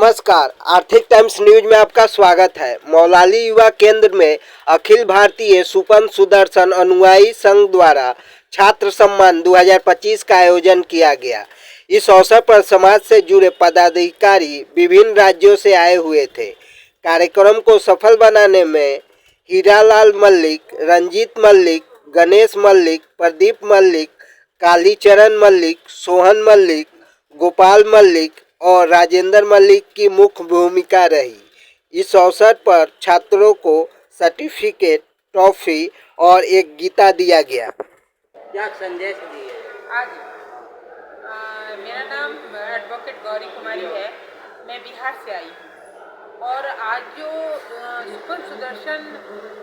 नमस्कार, आर्थिक times news में आपका स्वागत है। मौलाली युवा केंद्र में अखिल भारतीय सुपन सुदर्शन अनुयायी संघ द्वारा छात्र सम्मान 2025 का आयोजन किया गया। इस अवसर पर समाज से जुड़े पदाधिकारी विभिन्न राज्यों से आए हुए थे। कार्यक्रम को सफल बनाने में हीरालाल मल्लिक, रंजीत मल्लिक, गणेश मल्लिक, प्रदीप मल्लिक, कालीचरण मल्लिक, सोहन मल्लिक, गोपाल मल्लिक और राजेंद्र मल्लिक की मुख्य भूमिका रही। इस अवसर पर छात्रों को सर्टिफिकेट, ट्रॉफी और एक गीता दिया गया। क्या संदेश दिए आज? मेरा नाम एडवोकेट गौरी कुमारी है। मैं बिहार से आई हूँ और आज जो सुपन सुदर्शन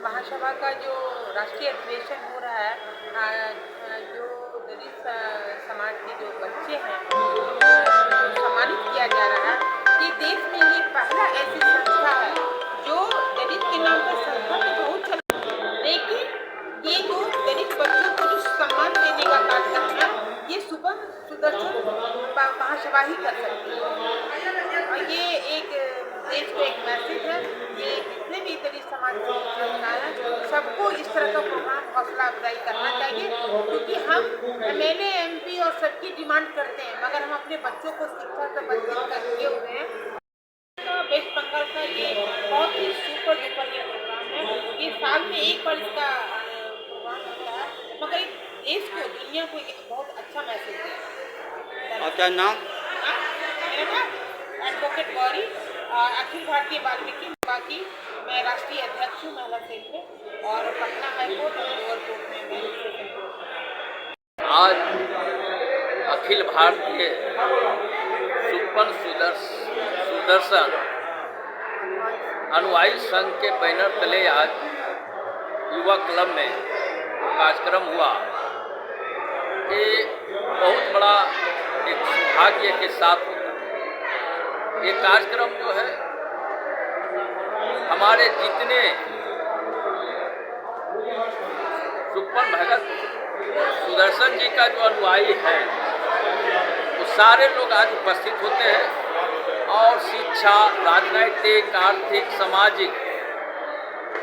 महासभा का जो राष्ट्रीय अधिवेशन हो रहा है, जो दलित समाज के जो बच्चे हैं सम्मानित किया जा रहा है। ये देश में ये पहला ऐसी संस्था है जो दलित के नाम पर संस्था तो बहुत चला, लेकिन ये जो दलित बच्चों को जो सम्मान देने का कार्यक्रम है, ये सुपन सुदर्शन महासभा ही कर सकती है। और ये एक देश को एक मैसेज है। ये जितने भी दलित समाज के हैं सबको इस तरह का प्रोग्राम हौसला अफजाई करना चाहिए, क्योंकि हम MLA MP और सबकी डिमांड करते हैं, मगर हम अपने बच्चों को शिक्षा से वंचित किए हुए हैं। वेस्ट बंगाल का ये बहुत ही सुपर डुपर ये प्रोग्राम है। ये साल में एक बार इसका प्रोग्राम होता है, मगर एक देश को, दुनिया को एक बहुत अच्छा मैसेज दिया। आपका नाम? मेरा नाम एडवोकेट गौरी, अखिल भारतीय वाल्मीकि की मैं राष्ट्रीय अध्यक्ष हूँ महिला सेल में, और पटना हाईकोर्ट और लोअर कोर्ट में मैं सेशन कोर्ट। आज अखिल भारतीय सुपन सुदर्शन अनुयायी संघ के बैनर तले आज युवा क्लब में कार्यक्रम हुआ। ये बहुत बड़ा एक सौभाग्य के साथ ये कार्यक्रम जो है हमारे जितने सुपन भगत सुदर्शन जी का जो अनुयायी है वो सारे लोग आज उपस्थित होते हैं और शिक्षा, राजनैतिक, आर्थिक, सामाजिक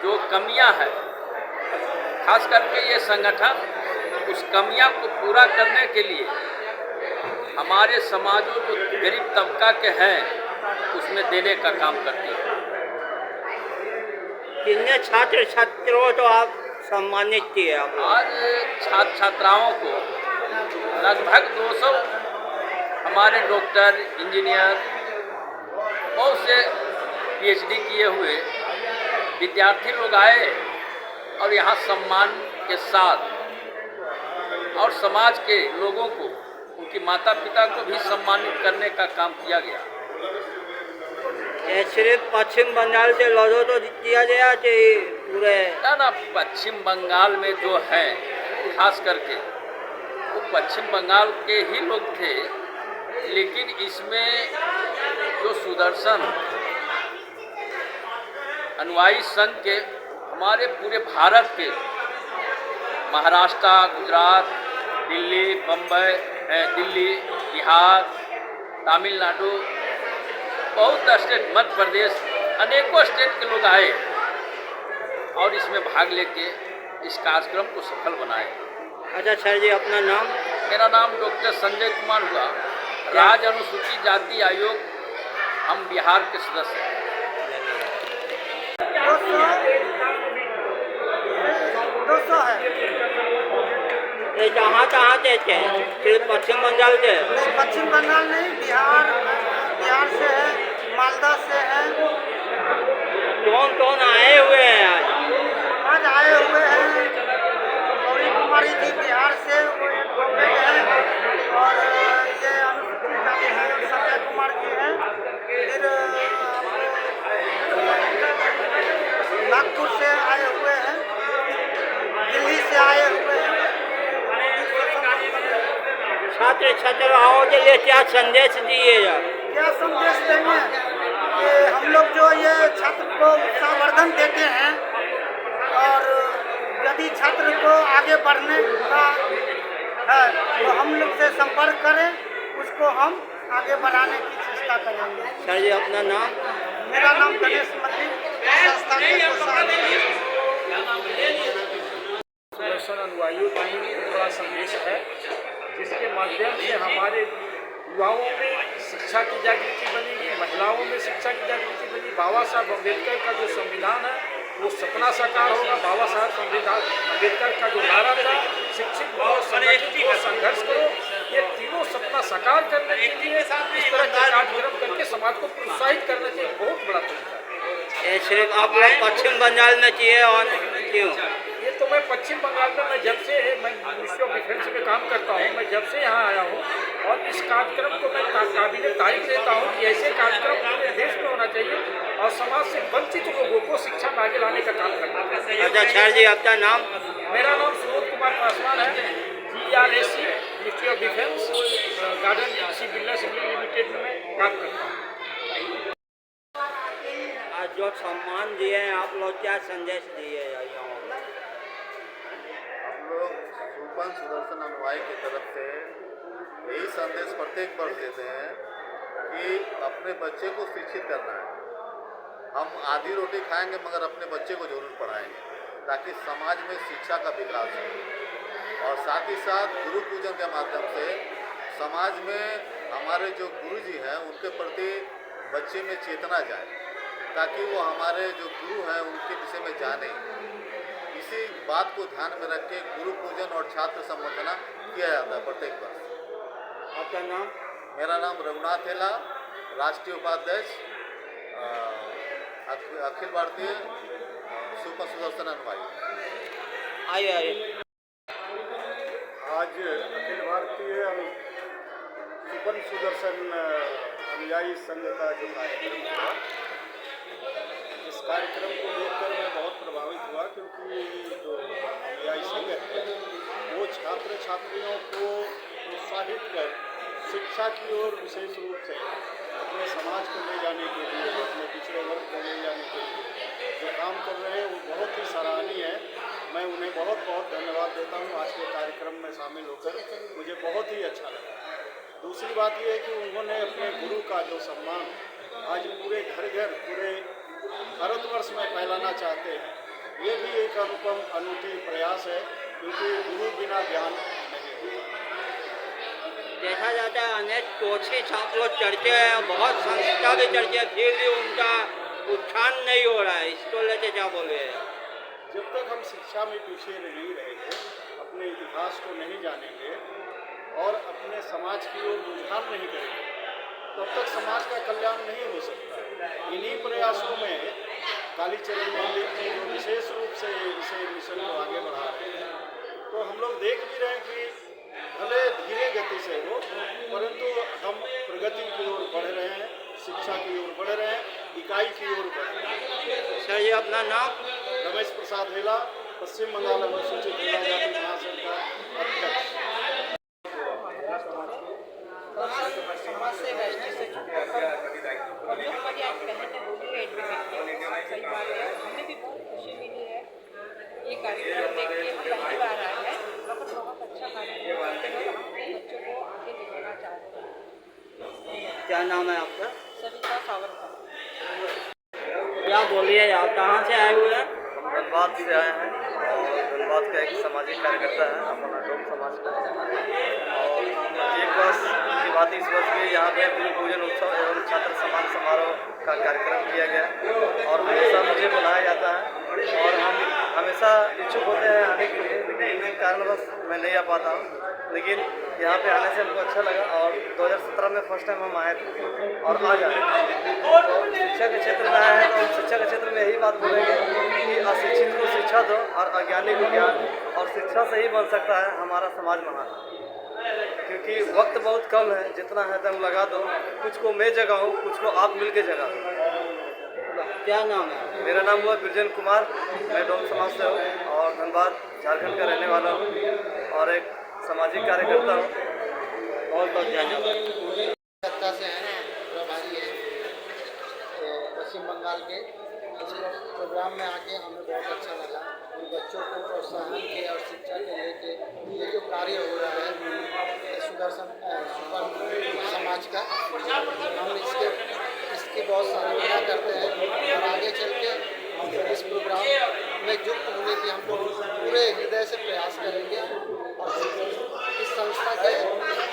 जो कमियां हैं, खास करके ये संगठन उस कमियां को पूरा करने के लिए हमारे समाजों जो गरीब तबका के हैं उसमें देने का काम करती है। कितने छात्र छात्राओं तो आप सम्मानित किए? आज छात्र छात्राओं को लगभग 200 हमारे डॉक्टर, इंजीनियर, बहुत से PhD किए हुए विद्यार्थी लोग आए और यहाँ सम्मान के साथ और समाज के लोगों को, उनकी माता पिता को भी सम्मानित करने का काम किया गया। सिर्फ पश्चिम बंगाल से लड़ो तो किया गया कि पूरे? ना, पश्चिम बंगाल में जो है खास करके वो पश्चिम बंगाल के ही लोग थे, लेकिन इसमें जो सुदर्शन अनुयायी संघ के हमारे पूरे भारत के महाराष्ट्र, गुजरात, दिल्ली, बम्बई, दिल्ली, बिहार, तमिलनाडु, बहुत स्टेट, मध्य प्रदेश, अनेकों स्टेट के लोग आए और इसमें भाग लेके इस कार्यक्रम को सफल बनाए। अच्छा सर जी, अपना नाम? मेरा नाम डॉक्टर संजय कुमार हुआ, राज्य अनुसूचित जाति आयोग, हम बिहार के सदस्य हैं। ये कहाँ देते हैं? सिर्फ पश्चिम बंगाल के? पश्चिम बंगाल नहीं, बिहार से है, मालदा से है। कौन कौन आए हुए हैं आज आए हुए हैं गौरी कुमारी जी बिहार से, वो एडवोकेट है, और ये अनुसूचित जाति है संजय कुमार जी हैं। फिर नागपुर से आए हुए हैं, दिल्ली से आए हुए हैं। छात्र छात्राओं के लिए क्या संदेश दिएगा? क्या संदेश देंगे कि हम लोग जो ये छात्र को उत्साहवर्धन देते हैं, और यदि छात्र को आगे बढ़ने का है तो हम लोग से संपर्क करें, उसको हम आगे बढ़ाने की चेष्टा व्यवस्था करेंगे। सर जी अपना नाम? मेरा नाम गणेश मल्लिक, संस्था के कोषाध्यक्ष। सुदर्शन अनुयायियों का ही एक बड़ा संदेश है, जिसके माध्यम से हमारे युवाओं में शिक्षा की जागृति बनेगी, महिलाओं में शिक्षा की जागृति बनेगी। बाबा साहब अम्बेडकर का जो संविधान है वो सपना साकार होगा। बाबा साहब संविधान अम्बेडकर का जो नारा था, शिक्षित बनो, संगठित हो, संघर्ष करो, ये तीनों सपना साकार करने के लिए इस तरह के कार्यक्रम करके समाज को प्रोत्साहित करने के बहुत बड़ा तरीका है। ये सिर्फ आप लोग पश्चिम बंगाल में किए और क्यों? ये तो मैं पश्चिम बंगाल में, मैं जब से मैं मिनिस्ट्री ऑफ डिफेंस में काम करता हूँ, मैं जब से यहाँ आया हूँ और इस कार्यक्रम को मैं काबिल तारीफ देता हूँ कि ऐसे कार्यक्रम पूरे देश में होना चाहिए और समाज से वंचित लोगों को शिक्षा में आगे लाने का काम करना चाहिए। अच्छा सर जी अपना नाम? मेरा नाम सुबोध कुमार पासवान है, GRAC ministry of defence garden कृषि बिजनेस लिमिटेड में काम करता हूँ। आज जो सम्मान दिए हैं आप लोग, क्या संदेश दिए यहाँ? हम लोग सुपन सुदर्शन अनुयायी की तरफ से यही संदेश प्रत्येक वर्ष देते हैं कि अपने बच्चे को शिक्षित करना है। हम आधी रोटी खाएंगे मगर अपने बच्चे को जरूर पढ़ाएंगे ताकि समाज में शिक्षा का विकास हो, और साथ ही साथ गुरु पूजन के माध्यम से समाज में हमारे जो गुरुजी हैं उनके प्रति बच्चे में चेतना जाए, ताकि वो हमारे जो गुरु हैं उनके विषय में जाने। इसी बात को ध्यान में रख के गुरु पूजन और छात्र संवर्धना किया जाता है प्रत्येक वर्ष। आपका नाम? मेरा नाम रघुनाथ हेला, राष्ट्रीय उपाध्यक्ष अखिल भारतीय सुपर सुदर्शन अनुयायी। आइए आइए। आज अखिल भारतीय सुपन सुदर्शन अनुयायी संघ का जो कार्यक्रम हुआ, इस कार्यक्रम को देखकर मैं बहुत प्रभावित हुआ, क्योंकि जो अनुयायी संघ है वो छात्र छात्रियों को प्रोत्साहित कर शिक्षा की ओर विशेष रूप से अपने समाज को ले जाने के लिए, अपने पिछड़े वर्ग को ले जाने के लिए जो काम कर रहे हैं वो बहुत ही सराहनीय है। मैं उन्हें बहुत बहुत धन्यवाद देता हूँ। आज के कार्यक्रम में शामिल होकर मुझे बहुत ही अच्छा लगा। दूसरी बात यह है कि उन्होंने अपने गुरु का जो सम्मान आज पूरे घर घर, पूरे भारतवर्ष में फैलाना चाहते हैं, ये भी एक अनुपम अनूठी प्रयास है, क्योंकि गुरु बिना ज्ञान नहीं होता। देखा जाता है अनेक कोची छात्र चर्चे हैं, बहुत संस्था भी चर्चे, फिर भी उनका उत्थान नहीं हो रहा है, इसको लेके क्या बोले? जब तक हम शिक्षा में पीछे नहीं रहेंगे, अपने इतिहास को नहीं जानेंगे और अपने समाज की ओर रुझान नहीं करेंगे, तब तक समाज का कल्याण नहीं हो सकता। इन्हीं प्रयासों में कालीचरण मंदिर की जो विशेष रूप से इसे मिशन को आगे बढ़ा रहे हैं, तो हम लोग देख भी रहे हैं कि भले धीरे गति से हो, परंतु हम प्रगति की ओर बढ़ रहे हैं, शिक्षा की ओर बढ़ रहे हैं, इकाई की ओर बढ़ रहे हैं। सर ये अपना नाम? रमेश प्रसाद हेला, पश्चिम बंगाल अनुसूचित जनजाति महासंघ का अध्यक्ष। समाज से राष्ट्रीय सचिव और जो हमारी आज बहन ने बोली है एडवोकेट, सही बात है। हमें भी बहुत खुशी मिली है ये कार्यक्रम देख के। हम पहली बार आए हैं, बहुत अच्छा कार्यक्रम करते हैं, हम अपने बच्चों को आगे ले जाना चाहते हैं। क्या नाम है आपका? सविता सावरकर। क्या बोलिए, आप कहाँ से आए हुए हैं? धनबाद से आए हैं और धनबाद का एक सामाजिक कार्यकर्ता है अपना डोम समाज का, और एक वर्ष की बात इस वर्ष भी यहाँ पे गुरु पूजन उत्सव एवं छात्र सम्मान समारोह का कार्यक्रम किया गया और हमेशा मुझे बुलाया जाता है और हम हमेशा इच्छुक होते हैं आने के लिए, लेकिन किसी कारणवश मैं नहीं आ पाता हूँ। लेकिन यहाँ पे आने से हमको अच्छा लगा और 2017 में फर्स्ट टाइम हम आए थे और आज आए। तो शिक्षा के क्षेत्र में आए हैं तो हम शिक्षा के क्षेत्र में यही बात बोलेंगे कि अशिक्षित को शिक्षा दो और अज्ञानी को ज्ञान, और शिक्षा से ही बन सकता है हमारा समाज महान। क्योंकि वक्त बहुत कम है, जितना है दम लगा दो, कुछ को मैं जगाऊँ, कुछ को आप मिल के जगा दो। क्या नाम है? मेरा नाम हुआ बिरजन कुमार, मैं डोम समाज से हूँ और धनबाद झारखंड का रहने वाला हूँ और एक सामाजिक कार्यकर्ता हूँ। बहुत बहुत धन्यवाद। सत्ता से हैं, प्रभारी हैं, तो पश्चिम बंगाल के इस प्रोग्राम में आके हमें बहुत अच्छा लगा। उन बच्चों को प्रोत्साहन के और शिक्षा के लेके ये जो कार्य हो रहा है सुदर्शन सुपन समाज का हम इसकी बहुत सराहना करते हैं और आगे चल के इस प्रोग्राम में युक्त होने की हम लोग पूरे हृदय से प्रयास करेंगे और इस संस्था के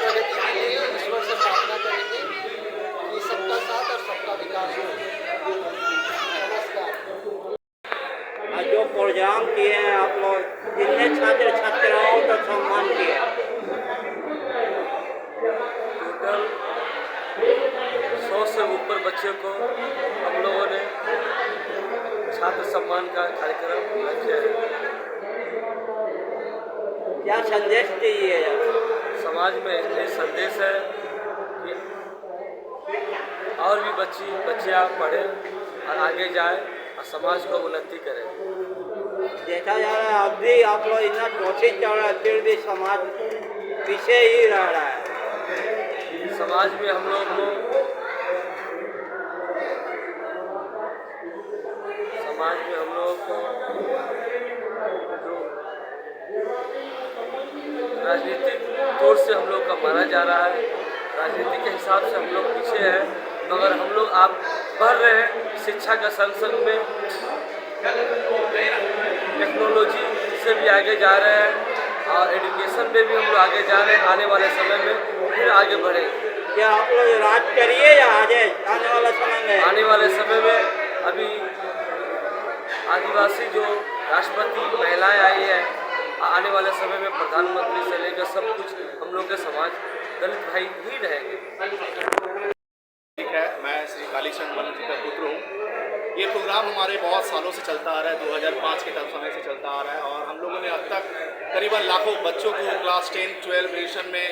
प्रगति के लिए ईश्वर से प्रार्थना करेंगे कि सबका साथ और सबका विकास हो। नमस्कार। और जो प्रोग्राम किए हैं आप लोग, जितने छात्र छात्राओं का सम्मान किया, टोटल 100 से ऊपर बच्चे को हम लोगों ने छात्र सम्मान का कार्यक्रम किया है। क्या संदेश दीजिए समाज में ये संदेश है कि और भी बच्चियाँ पढ़ें और आगे जाए और समाज को उन्नति करें। देखा जा रहा है अब भी आप लोग इतना कोशिश कर रहे हैं, फिर भी समाज पीछे ही रह रहा है। समाज में हम लोग को जो राजनीतिक तौर से हम लोग का माना जा रहा है, राजनीति के हिसाब से हम लोग पीछे हैं, मगर हम लोग आप बढ़ रहे हैं शिक्षा का संग में, टेक्नोलॉजी से भी आगे जा रहे हैं और एजुकेशन में भी हम लोग आगे जा रहे हैं। आने वाले समय में फिर आगे बढ़ेंगे। क्या आप लोग राज करिए या आगे आने वाला समय में? आने वाले समय में अभी आदिवासी जो राष्ट्रपति महिलाएं आई है, आने वाले समय में प्रधानमंत्री से लेकर सब कुछ हम लोग के समाज दलित भाई ही रहेंगे। ठीक है, मैं श्री कालीचंद मल्ल जी का पुत्र हूँ। ये प्रोग्राम हमारे बहुत सालों से चलता आ रहा है, 2005 के समय से चलता आ रहा है और हम लोगों ने अब तक करीबन लाखों बच्चों को क्लास 10, 12 ग्रेजुएशन में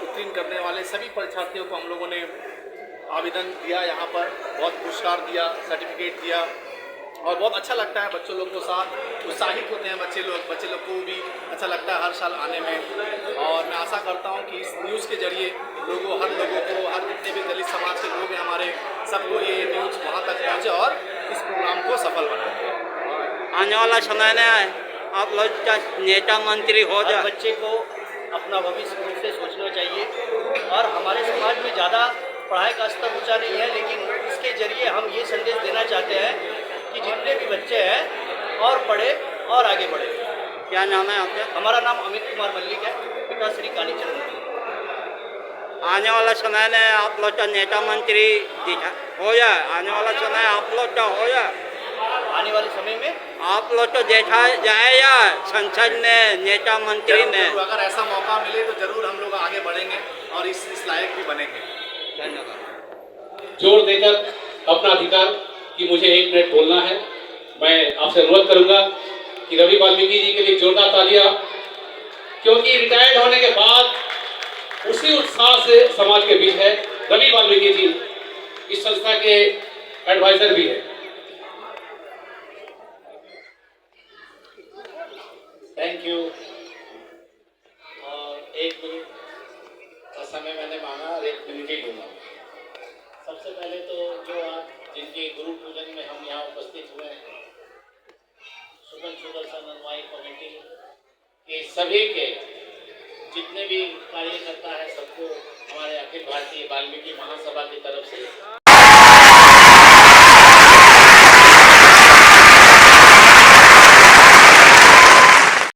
उत्तीर्ण करने वाले सभी परीक्षार्थियों को हम लोगों ने आवेदन दिया, यहाँ पर बहुत पुरस्कार दिया, सर्टिफिकेट दिया और बहुत अच्छा लगता है। बच्चों लोग को साथ उत्साहित होते हैं बच्चे लोग को भी अच्छा लगता है हर साल आने में। और मैं आशा करता हूँ कि इस न्यूज़ के जरिए हर लोगों को, हर जितने भी दलित समाज के लोग हैं हमारे, सबको ये न्यूज़ वहाँ तक पहुँचे और इस प्रोग्राम को सफल बनाए। आने वाला समय में आप लोग का नेता मंत्री हो जाए। बच्चे को अपना भविष्य खुद से सोचना चाहिए और हमारे समाज में ज़्यादा पढ़ाई का स्तर ऊँचा नहीं है, लेकिन इसके जरिए हम ये संदेश देना चाहते हैं कि जितने भी बच्चे हैं और पढ़े और आगे बढ़े। क्या नाम है आपका? हमारा नाम अमित कुमार मल्लिक है, पिता श्री कालीचंद। आने वाला समय में आप लोग का नेता मंत्री हो जाए, आने वाला समय आप लोग का हो जाए। आने वाले समय में आप लोग तो देखा जाएगा संसद में, नेता मंत्री में। अगर ऐसा मौका मिले तो जरूर हम लोग आगे बढ़ेंगे और इस लायक भी बनेंगे। धन्यवाद। जोर देकर अपना अधिकार कि मुझे 1 मिनट बोलना है, मैं आपसे अनुरोध करूंगा कि रवि वाल्मीकि जी के लिए जोरदार तालियां, क्योंकि रिटायर्ड होने के बाद उसी उत्साह से समाज के बीच है। रवि वाल्मीकि जी इस संस्था के एडवाइजर भी है। Thank you. और 1 मिनट का समय मैंने मांगा और 1 मिनट ही लूँगा। सबसे पहले तो जो आज जिनके गुरु पूजन में हम यहाँ उपस्थित हुए हैं, सुपन सुदर्शन अनुयायी कमेटी के सभी के जितने भी कार्यकर्ता है, सबको हमारे अखिल भारतीय वाल्मीकि महासभा की तरफ से